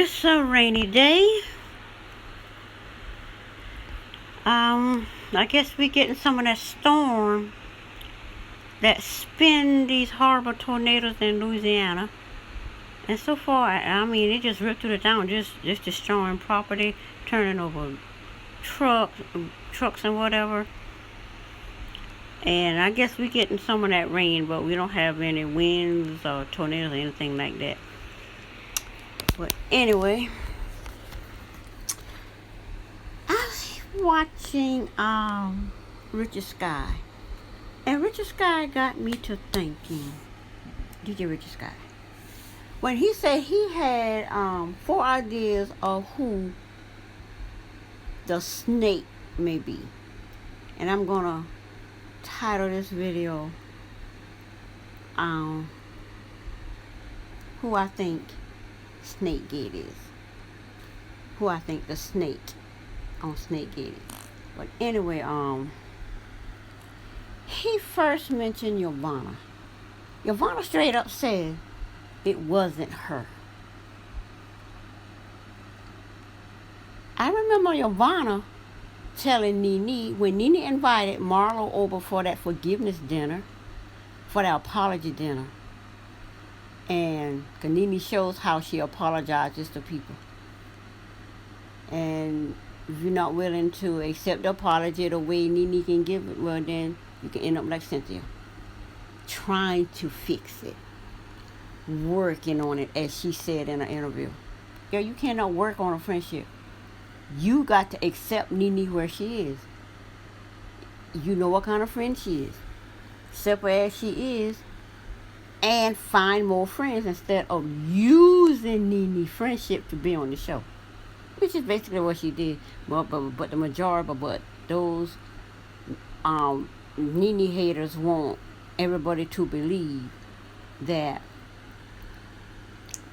It's a rainy day. I guess we're getting some of that storm that spin these horrible tornadoes in Louisiana. And so far, I mean, it just ripped through the town, just destroying property, turning over trucks and whatever. And I guess we're getting some of that rain, but we don't have any winds or tornadoes or anything like that. But anyway, I was watching Richard Sky, and Richard Sky got me to thinking. DJ Richard Sky, when he said he had 4 ideas of who the snake may be, and I'm gonna title this video who I think SnakeGate is, who I think the snake on SnakeGate is. But anyway, he first mentioned Yvonne. Yvonne straight up said it wasn't her. I remember Yvonne telling Nene, when Nene invited Marlo over for that forgiveness dinner, for that apology dinner, and Nene shows how she apologizes to people. And if you're not willing to accept the apology the way Nene can give it, well then you can end up like Cynthia, trying to fix it, working on it, as she said in an interview. Girl, you cannot work on a friendship. You got to accept Nene where she is. You know what kind of friend she is. Accept her as she is, and find more friends instead of using Nene's friendship to be on the show, which is basically what she did. But the majority, but those Nene haters want everybody to believe that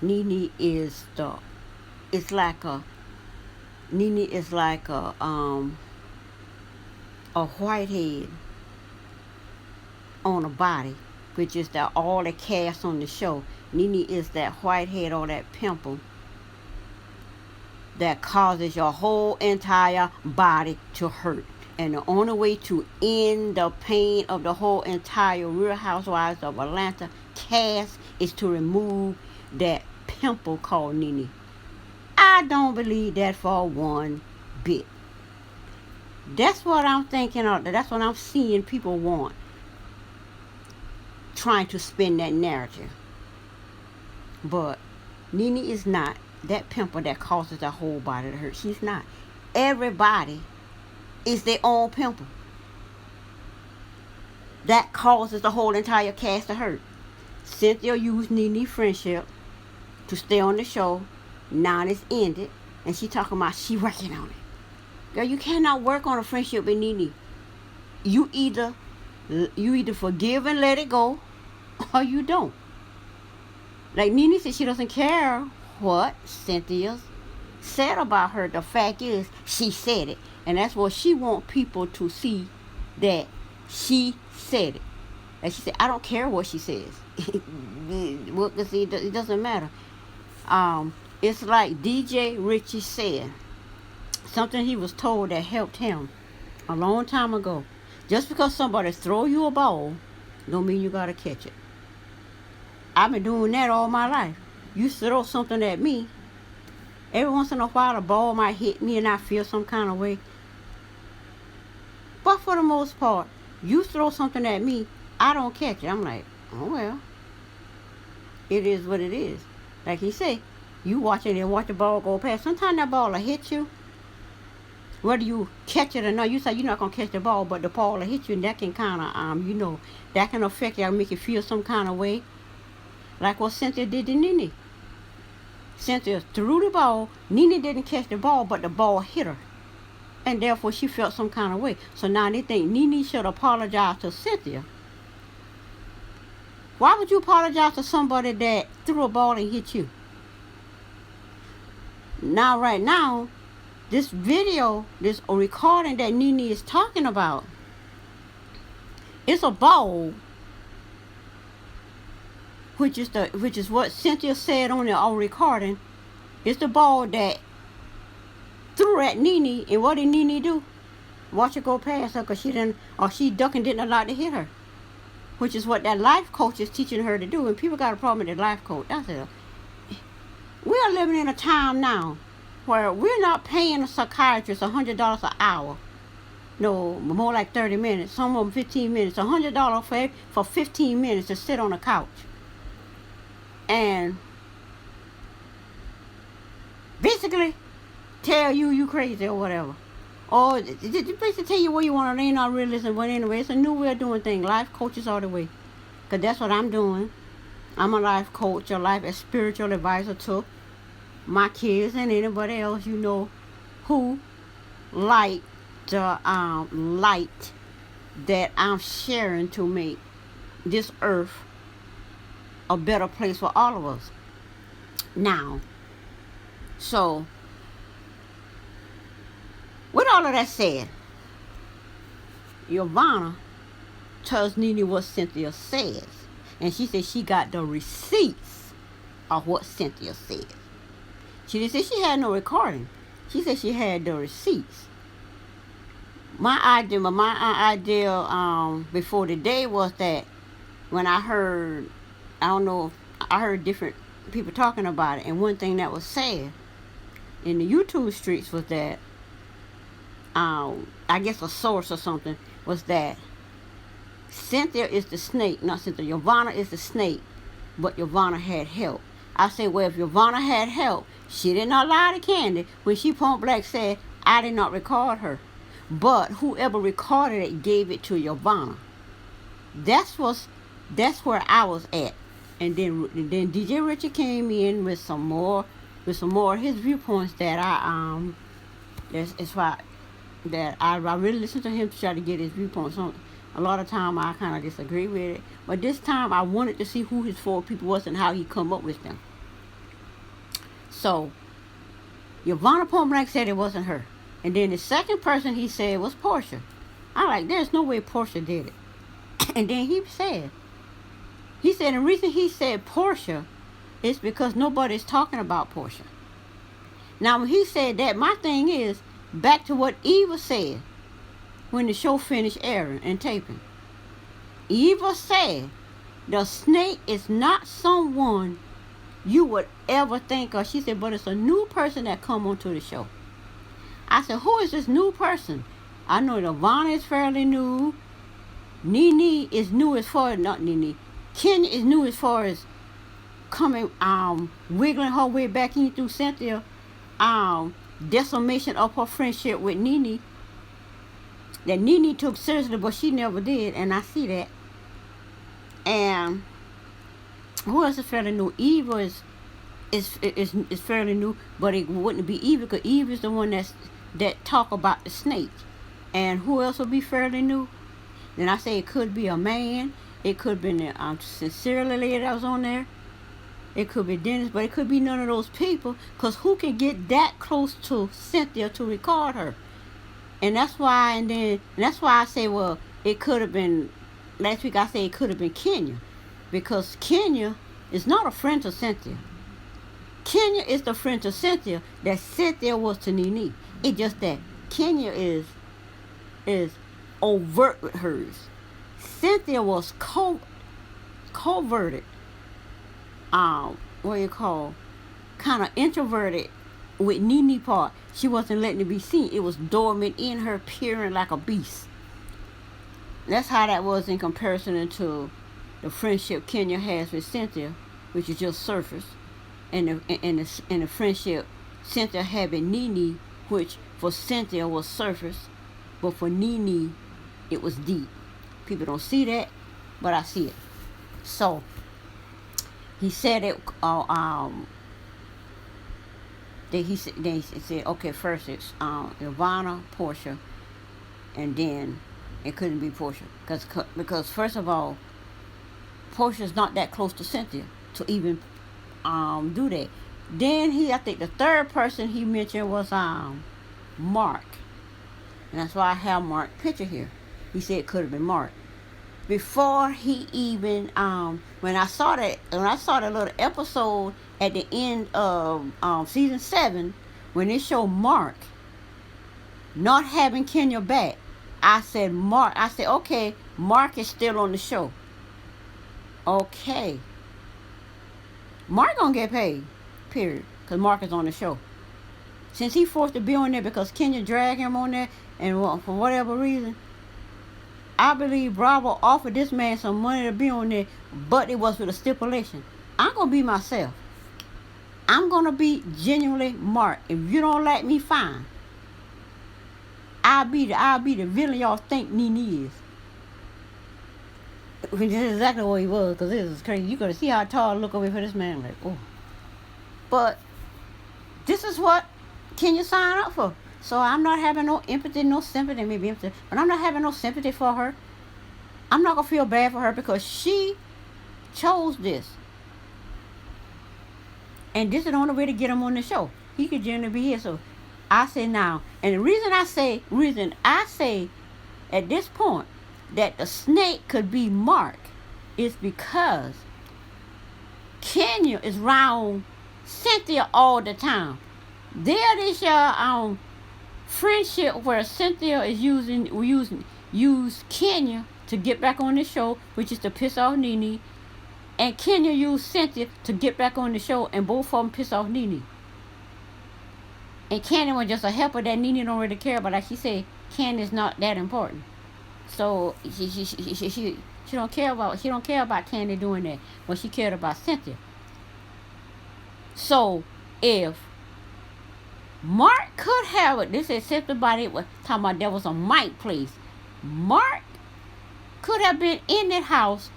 Nene is Nene is like a whitehead on a body, which is that all the cast on the show. Nene is that whitehead or that pimple that causes your whole entire body to hurt. And the only way to end the pain of the whole entire Real Housewives of Atlanta cast is to remove that pimple called Nene. I don't believe that for one bit. That's what I'm thinking of. That's what I'm seeing people want. Trying to spin that narrative. But Nene is not that pimple that causes the whole body to hurt. She's not. Everybody is their own pimple that causes the whole entire cast to hurt. Cynthia used Nene's friendship to stay on the show. Now it's ended, and she talking about she working on it. Girl, you cannot work on a friendship with Nene. You either forgive and let it go, or you don't. Like Nene said, she doesn't care what Cynthia said about her. The fact is, she said it, and that's what she want people to see, that she said it. And she said, I don't care what she says. It doesn't matter. It's like DJ Richie said, something he was told that helped him a long time ago. Just because somebody throw you a ball, don't mean you gotta catch it. I've been doing that all my life. You throw something at me, every once in a while a ball might hit me and I feel some kind of way. But for the most part, you throw something at me, I don't catch it. I'm like, oh well, it is what it is. Like he said, you watch it and watch the ball go past. Sometimes that ball will hit you. Whether you catch it or not, you say you're not going to catch the ball, but the ball will hit you, and that can kind of, that can affect you, make you feel some kind of way. Like what Cynthia did to Nene. Cynthia threw the ball. Nene didn't catch the ball, but the ball hit her. And therefore, she felt some kind of way. So now they think Nene should apologize to Cynthia. Why would you apologize to somebody that threw a ball and hit you? Now, right now, this video, this recording that Nene is talking about, it's a ball, which is what Cynthia said on the recording, It's the ball that threw at Nene, and what did Nene do? Watch her go past her because she didn't, or she ducked and didn't allow to hit her, which is what that life coach is teaching her to do. And people got a problem with the life coach. That's it. We are living in a time now where we're not paying a psychiatrist $100 an hour. No, more like 30 minutes. Some of them 15 minutes. $100 for 15 minutes to sit on a couch and basically tell you crazy or whatever. Or basically tell you what you want, or they not really listening. But anyway, it's a new way of doing things. Life coaches all the way. Because that's what I'm doing. I'm a life coach, a spiritual advisor to my kids and anybody else you know who like the light that I'm sharing to make this earth a better place for all of us. Now, so with all of that said, Yvonne tells Nene what Cynthia says. And she said she got the receipts of what Cynthia said. She didn't say she had no recording. She said she had the receipts. My idea before the day was that when I heard, I heard different people talking about it. And one thing that was said in the YouTube streets was that, I guess a source or something, was that Cynthia is the snake, not Cynthia. Yvonne is the snake, but Yvonne had help. I said, well, if Yvonne had help, she did not lie to Candy when she point blank said, I did not record her. But whoever recorded it gave it to Yvonne. That's where I was at. And then DJ Richard came in with some more of his viewpoints that I really listened to him to try to get his viewpoints on. A lot of time I kind of disagree with it. But this time I wanted to see who his 4 people was and how he come up with them. So, Yvonne point blank said it wasn't her. And then the second person he said was Portia. I'm like, there's no way Portia did it. And then he said the reason he said Portia is because nobody's talking about Portia. Now, when he said that, my thing is, back to what Eva said when the show finished airing and taping. Eva said, the snake is not someone you would ever think of. She said, but it's a new person that come onto the show. I said, who is this new person? I know Yvonne is fairly new. Nene is new as far as, not Nene, Kenya is new as far as coming, wiggling her way back in through Cynthia, decimation of her friendship with Nene. That Nene took seriously, but she never did, and I see that. And who else is fairly new? Eva is fairly new, but it wouldn't be Eva, because Eva is the one that talk about the snake. And who else would be fairly new? Then I say it could be a man. It could be the Sincerely lady that was on there. It could be Dennis, but it could be none of those people, because who can get that close to Cynthia to record her? And that's why, I say, well, it could have been, last week I said it could have been Kenya. Because Kenya is not a friend to Cynthia. Kenya is the friend to Cynthia that Cynthia was to Nene. It's just that Kenya is overt with hers. Cynthia was coverted, kind of introverted with Nene part. She wasn't letting it be seen. It was dormant in her, peering like a beast. That's how that was in comparison to the friendship Kenya has with Cynthia, which is just surface, and the friendship Cynthia had with Nene, which for Cynthia was surface, but for Nene it was deep. People don't see that, but I see it. So he said it. He said, okay, first it's Ivana, Portia, and then it couldn't be Portia because first of all, Portia's not that close to Cynthia to even do that. Then I think the third person he mentioned was Mark, and that's why I have Mark's picture here. He said it could have been Mark. before he even when I saw that little episode at the end of season 7, when it showed Mark not having Kenya back, I said, okay, Mark is still on the show. Okay, Mark gonna get paid, period, because Mark is on the show. Since he forced to be on there because Kenya dragged him on there, and for whatever reason, I believe Bravo offered this man some money to be on there, but it was with a stipulation. I'm gonna be myself. I'm gonna be genuinely Mark. If you don't like me, fine. I'll be the villain y'all think Nene is. This is exactly what he was, because this is crazy. You gotta see how tall I look over for this man, like, oh. But this is what Kenya signed up for. So I'm not having no empathy, no sympathy, maybe empathy, but I'm not having no sympathy for her. I'm not gonna feel bad for her because she chose this. And this is the only way to get him on the show. He could generally be here. So I say now, and the reason I say at this point that the snake could be Mark is because Kenya is around Cynthia all the time. There is your friendship where Cynthia is use Kenya to get back on the show, which is to piss off Nene, and Kenya used Cynthia to get back on the show, and both of them piss off Nene. And Kenya was just a helper that Nene don't really care about. Like she said, Kenya's not that important. So she don't care about Candy doing that. But she cared about Cynthia. So if Mark could have it, this is Cynthia body was talking about there was a mic place. Mark could have been in that house,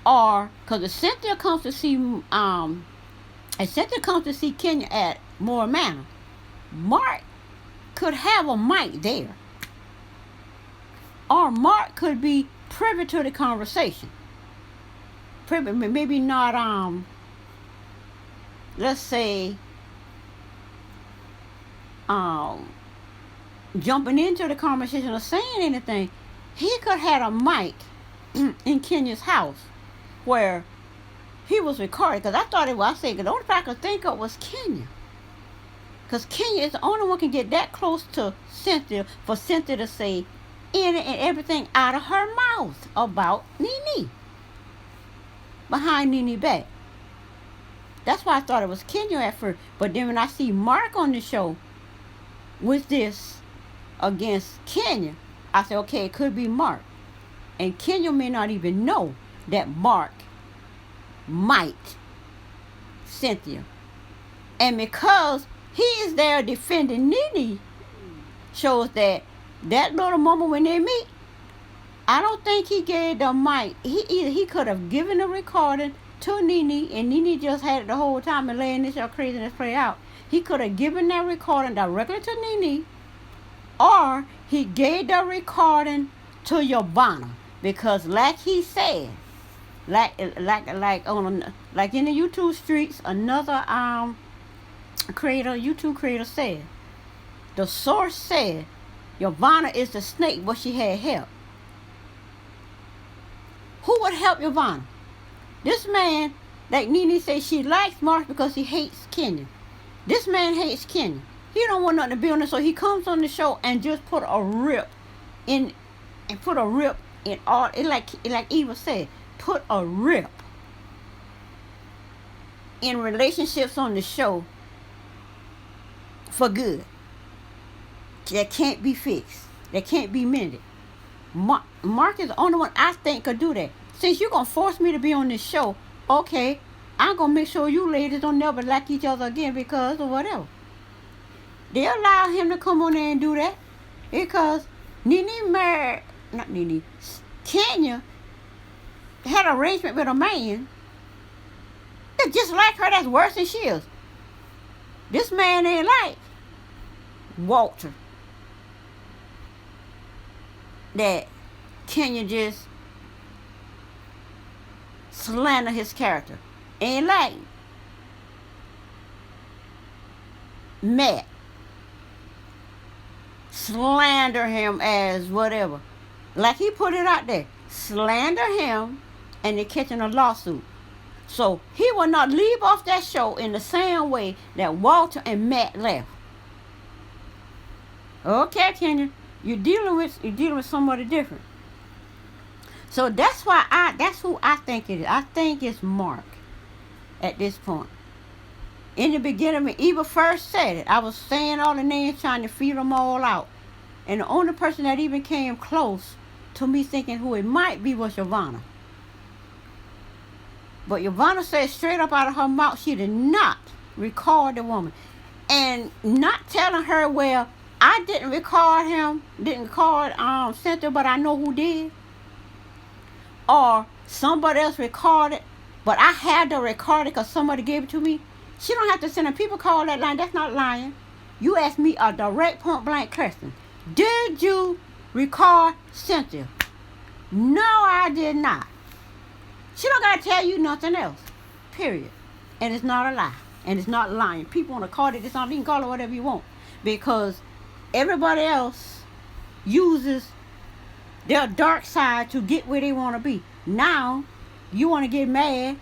or because if Cynthia comes to see Kenya at Moore Manor, Mark could have a mic there. Or Mark could be privy to the conversation. Maybe not, let's say, jumping into the conversation or saying anything. He could have had a mic in Kenya's house where he was recording. Because I thought the only thing I could think of was Kenya. Because Kenya is the only one can get that close to Cynthia for Cynthia to say any and everything out of her mouth about Nene. Behind Nene's back. That's why I thought it was Kenya at first. But then when I see Mark on the show with this against Kenya, I said, okay, it could be Mark. And Kenya may not even know that Mark might Cynthia. And because he is there defending Nene, shows that little moment when they meet, I don't think he gave the mic. He could have given the recording to Nene, and Nene just had it the whole time and laying this craziness play out. He could have given that recording directly to Nene, or he gave the recording to Yvonne, because like he said, like in the YouTube streets, another YouTube creator said, the source said Yvonne is the snake, but she had help. Who would help Yvonne? This man, like Nene says, she likes Mark because he hates Kenya. This man hates Kenya. He don't want nothing to be on it, so he comes on the show and just put a rip in all. Like Eva said, put a rip in relationships on the show for good. That can't be fixed. That can't be mended. Mark is the only one I think could do that. Since you're going to force me to be on this show, okay, I'm going to make sure you ladies don't never like each other again because of whatever. They allow him to come on there and do that because Kenya had an arrangement with a man that's just like her, that's worse than she is. This man ain't like Walter, that Kenya just slander his character. Ain't like Matt slander him as whatever. Like he put it out there. slander him, and they're catching a lawsuit. So he will not leave off that show in the same way that Walter and Matt left. Okay, Kenya, you're dealing with somebody different. So that's who I think it is. I think it's Mark at this point. In the beginning, when Eva first said it, I was saying all the names, trying to feed them all out. And the only person that even came close to me thinking who it might be was Yvonne. But Yvonne said straight up out of her mouth she did not record the woman. And not telling her, well, I didn't record Cynthia, but I know who did. Or somebody else recorded, but I had to record it because somebody gave it to me. She don't have to send them. People call that line. That's not lying. You asked me a direct point blank question. Did you record Cynthia? No, I did not. She don't got to tell you nothing else. Period. And it's not a lie. And it's not lying. People want to call it this, you can call it whatever you want. Because everybody else uses their dark side to get where they want to be. Now, you want to get mad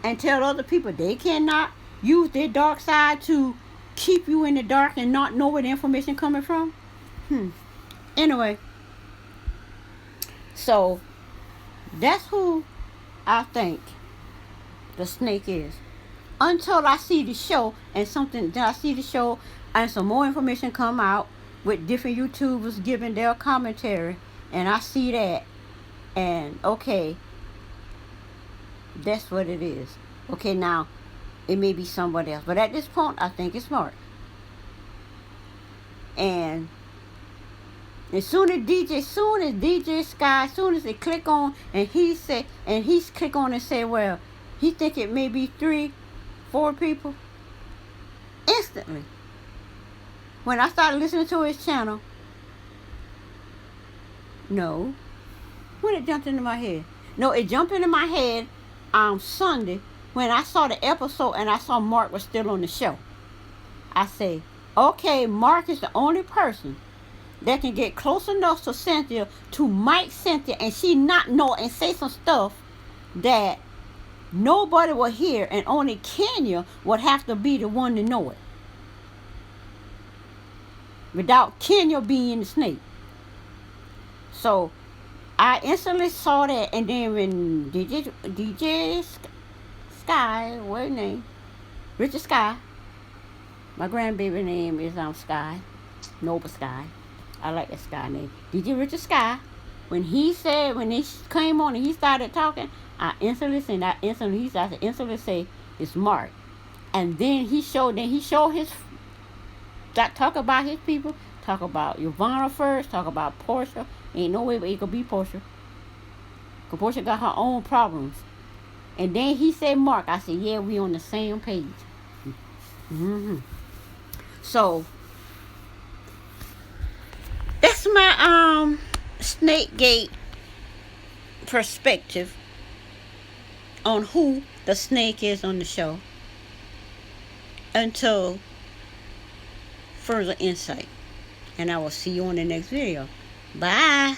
and tell other people they cannot use their dark side to keep you in the dark and not know where the information coming from? Anyway, so that's who I think the snake is. Until I see the show and some more information come out with different YouTubers giving their commentary, and I see that, and okay, that's what it is. Okay, now it may be somebody else, but at this point I think it's Mark. And as soon as DJ Sky, as soon as they click on and he's click on and say, well, he think it may be 3-4 people, instantly, when I started listening to his channel, when it jumped into my head. No, it jumped into my head on Sunday when I saw the episode and I saw Mark was still on the show. I say, okay, Mark is the only person that can get close enough to Cynthia to mic Cynthia and she not know and say some stuff that nobody will hear, and only Kenya would have to be the one to know it. Without Kenya being the snake. So I instantly saw that, and then when DJ Sky, what his name? Richard Sky. My grandbaby name is Sky. Nova Sky. I like that Sky name. DJ Richard Sky. When he came on and he started talking, I instantly say it's Mark. And then he showed his talk about his people, talk about Yvonne first, talk about Portia. Ain't no way it could be Portia. Because Portia got her own problems. And then he said Mark. I said, yeah, we on the same page. So that's my SnakeGate perspective on who the snake is on the show, until further insight. And I will see you on the next video. Bye.